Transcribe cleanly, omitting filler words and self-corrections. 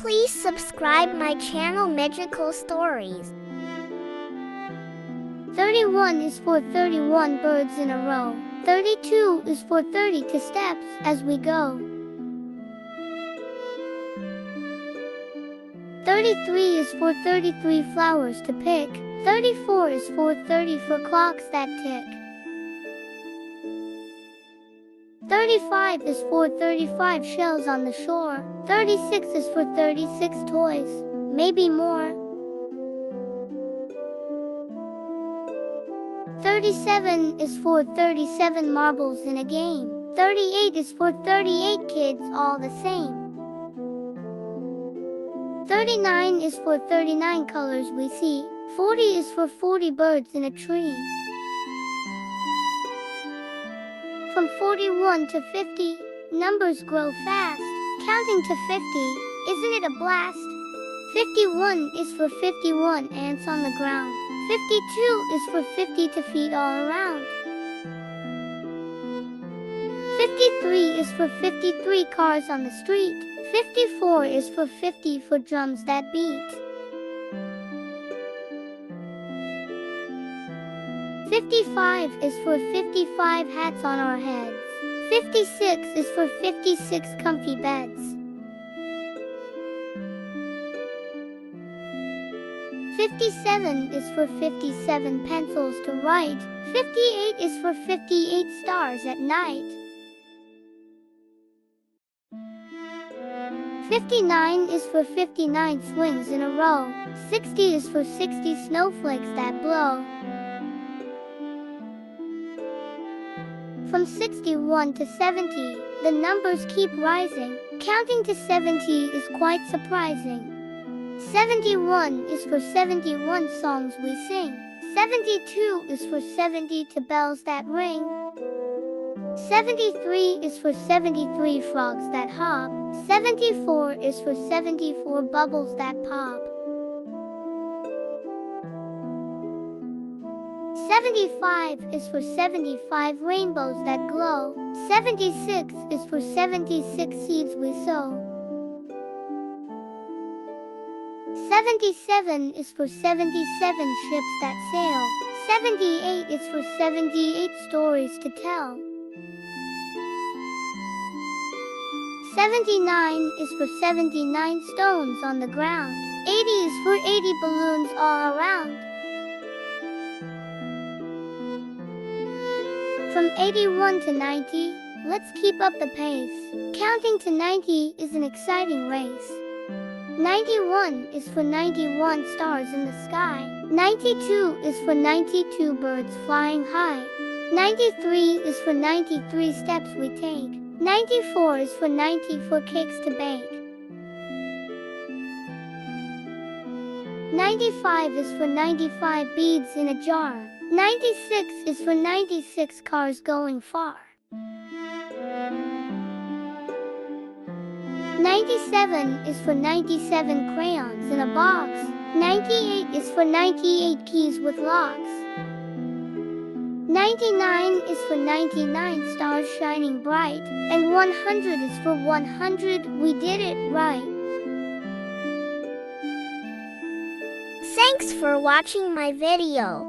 Please subscribe my channel Magical Stories. 31 is for 31 birds in a row. 32 is for 32 steps as we go. 33 is for 33 flowers to pick. 34 is for 34 clocks that tick. 35 is for 35 shells on the shore. 36 is for 36 toys, maybe more. 37 is for 37 marbles in a game. 38 is for 38 kids all the same. 39 is for 39 colors we see. 40 is for 40 birds in a tree. From 41 to 50, numbers grow fast. Counting to 50, isn't it a blast? 51 is for 51 ants on the ground. 52 is for 52 feet all around. 53 is for 53 cars on the street. 54 is for 50 for drums that beat. 55 is for 55 hats on our heads. 56 is for 56 comfy beds. 57 is for 57 pencils to write. 58 is for 58 stars at night. 59 is for 59 swings in a row. 60 is for 60 snowflakes that blow. From 61 to 70, the numbers keep rising. Counting to 70 is quite surprising. 71 is for 71 songs we sing. 72 is for 72 bells that ring. 73 is for 73 frogs that hop. 74 is for 74 bubbles that pop. 75 is for 75 rainbows that glow. 76 is for 76 seeds we sow. 77 is for 77 ships that sail. 78 is for 78 stories to tell. 79 is for 79 stones on the ground. 80 is for 80 balloons all around. From 81 to 90, let's keep up the pace. Counting to 90 is an exciting race. 91 is for 91 stars in the sky. 92 is for 92 birds flying high. 93 is for 93 steps we take. 94 is for 94 cakes to bake. 95 is for 95 beads in a jar. 96 is for 96 cars going far. 97 is for 97 crayons in a box. 98 is for 98 keys with locks. 99 is for 99 stars shining bright. And 100 is for 100, we did it right. Thanks for watching my video.